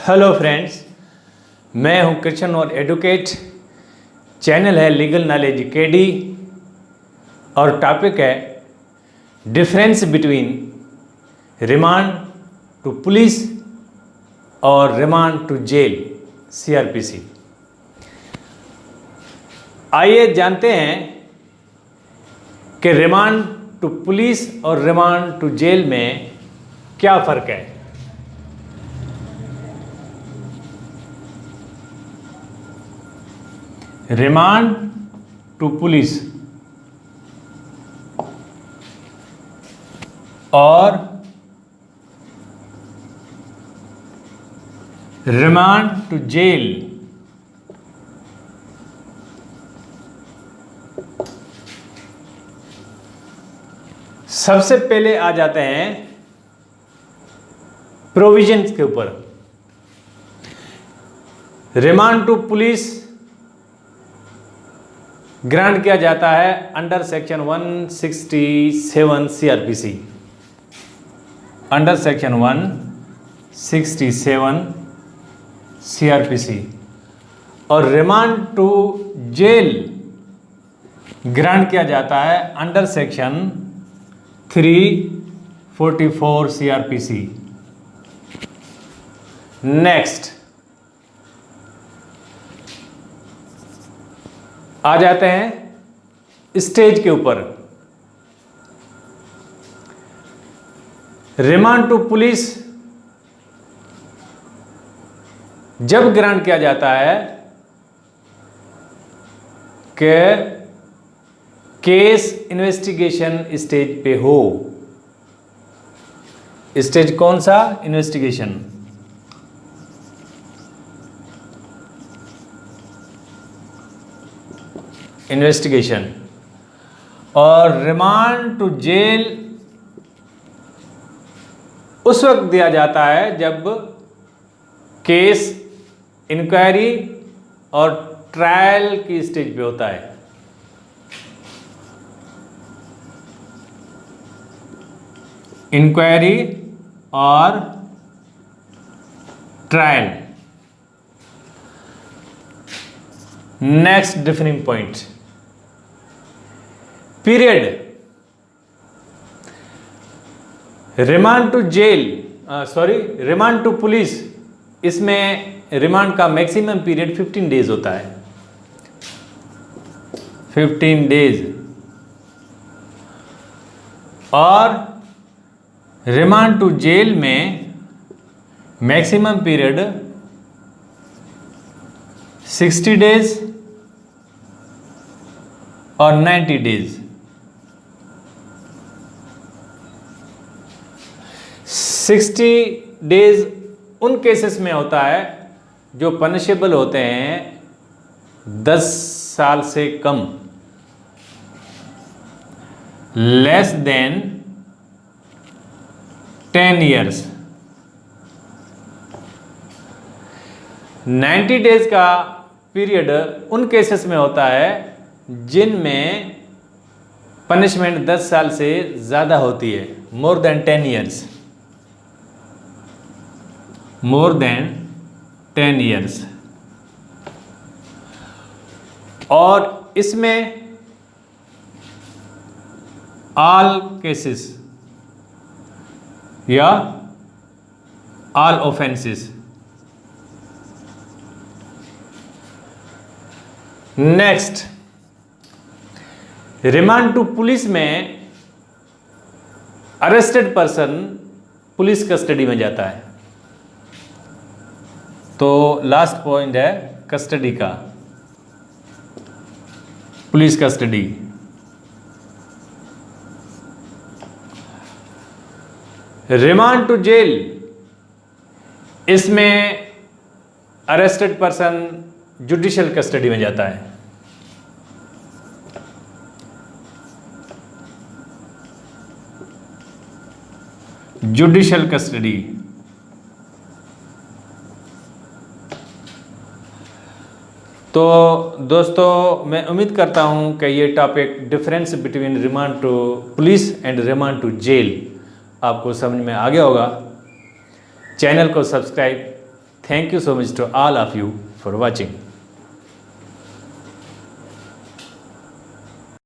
Hello friends, मैं हूं कृष्ण और एडवोकेट। चैनल है लीगल नॉलेज केडी और टॉपिक है difference between remand to police और रिमांड टू जेल सीआरपीसी। आइए जानते हैं कि रिमांड टू पुलिस और रिमांड टू जेल में क्या फ़र्क है। रिमांड टू पुलिस और रिमांड टू जेल सबसे पहले आ जाते हैं प्रोविजंस के ऊपर। रिमांड टू पुलिस ग्रांट किया जाता है under section 167 CrPC, under section 167 CrPC. और रिमांड टू जेल ग्रांट किया जाता है अंडर सेक्शन 344 सीआरपीसी। नेक्स्ट आ जाते हैं स्टेज के ऊपर। रिमांड टू पुलिस जब ग्रांट किया जाता है कि केस इन्वेस्टिगेशन स्टेज पे हो। स्टेज कौन सा? इन्वेस्टिगेशन। इन्वेस्टिगेशन। और रिमांड टू जेल उस वक्त दिया जाता है जब केस इंक्वायरी और ट्रायल की स्टेज पे होता है। इंक्वायरी और trial. Next different point, period. Remand to jail remand to police, इसमें रिमांड का मैक्सिमम पीरियड 15 डेज होता है, 15 डेज। और रिमांड टू जेल में मैक्सिमम पीरियड 60 डेज और 90 डेज। 60 डेज उन केसेस में होता है जो पनिशेबल होते हैं 10 साल से कम, लेस देन 10 years। 90 डेज का पीरियड उन केसेस में होता है जिनमें पनिशमेंट 10 साल से ज़्यादा होती है, more than 10 years, more than 10 years। और इसमें ऑल केसेस या all offences. Next, remand to police में अरेस्टेड पर्सन पुलिस कस्टडी में जाता है। तो लास्ट पॉइंट है कस्टडी का, police custody. Remand to jail, इसमें अरेस्टेड पर्सन जुडिशियल कस्टडी में जाता है। Judicial custody. तो दोस्तों, मैं उम्मीद करता हूं कि ये topic difference between remand to police and remand to jail आपको समझ में आ गया होगा। चैनल को subscribe Thank you so much to all of you for watching.